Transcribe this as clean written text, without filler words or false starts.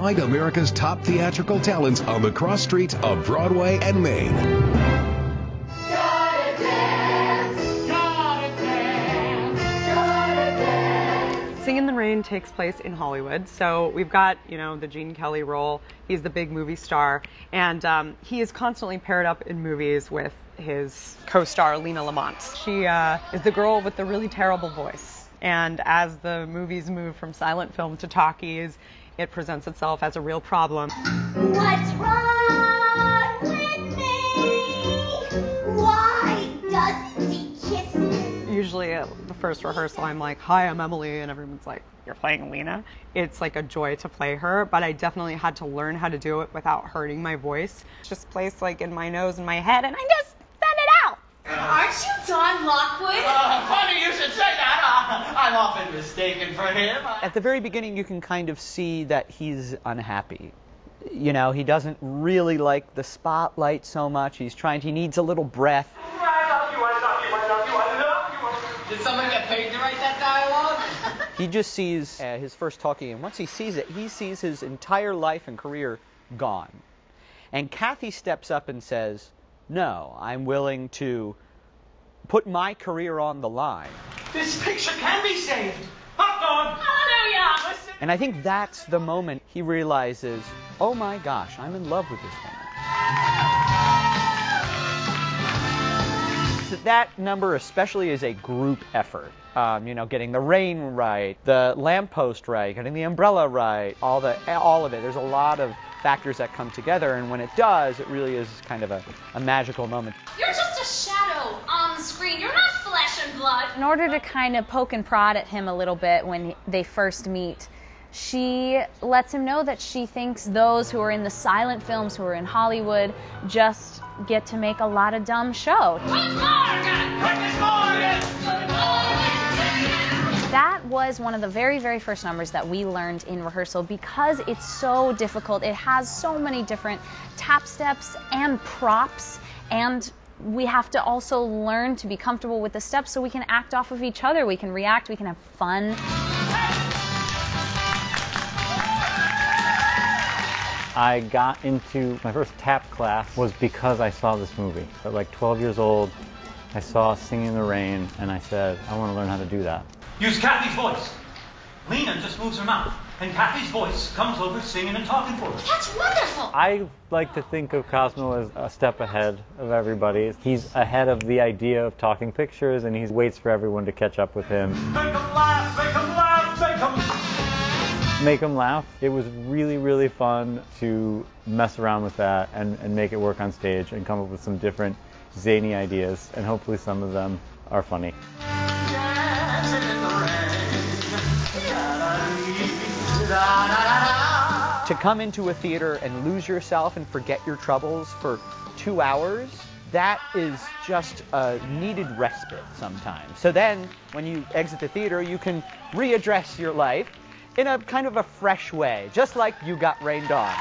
Find America's top theatrical talents on the cross streets of Broadway and Main. Singin' in the Rain takes place in Hollywood, so we've got, the Gene Kelly role. He's the big movie star, and he is constantly paired up in movies with his co-star, Lina Lamont. She is the girl with the really terrible voice, and as the movies move from silent film to talkies, it presents itself as a real problem. What's wrong with me? Why doesn't he kiss me? Usually at the first rehearsal, I'm like, hi, I'm Emily, and everyone's like, you're playing Lina. It's like a joy to play her, but I definitely had to learn how to do it without hurting my voice. It's just placed like in my nose and my head, and I just send it out. Aren't you Don Lockwood? Funny you should say that. I'm often mistaken for him. At the very beginning, you can kind of see that he's unhappy. He doesn't really like the spotlight so much. He needs a little breath. I love you, I love you. Did someone get paid to write that dialogue? He just sees his first talkie, and once he sees it, he sees his entire life and career gone. And Kathy steps up and says, no, I'm willing to put my career on the line. This picture can be saved. Hot dog! Hallelujah! Listen. And I think that's the moment he realizes, oh my gosh, I'm in love with this woman. So that number especially is a group effort. Getting the rain right, the lamppost right, getting the umbrella right, all of it. There's a lot of factors that come together, and when it does, it really is kind of a magical moment. You're just a shadow on the screen. You're not flesh and blood. In order to kind of poke and prod at him a little bit when they first meet, she lets him know that she thinks those who are in the silent films, who are in Hollywood, just get to make a lot of dumb show. That was one of the very, very first numbers that we learned in rehearsal because it's so difficult. It has so many different tap steps and props, and we have to also learn to be comfortable with the steps so we can act off of each other, we can react, we can have fun. I got into my first tap class was because I saw this movie. At like 12 years old, I saw Singin' in the Rain, and I said, I want to learn how to do that. Use Kathy's voice. Lina just moves her mouth, and Kathy's voice comes over singing and talking for her. That's wonderful. I like to think of Cosmo as a step ahead of everybody. He's ahead of the idea of talking pictures, and he waits for everyone to catch up with him. Make 'em laugh, make 'em laugh, make 'em... Make them laugh. It was really, really fun to mess around with that and make it work on stage and come up with some different zany ideas, and hopefully some of them are funny. To come into a theater and lose yourself and forget your troubles for 2 hours, that is just a needed respite sometimes. So then, when you exit the theater, you can readdress your life in a kind of a fresh way, just like you got rained on.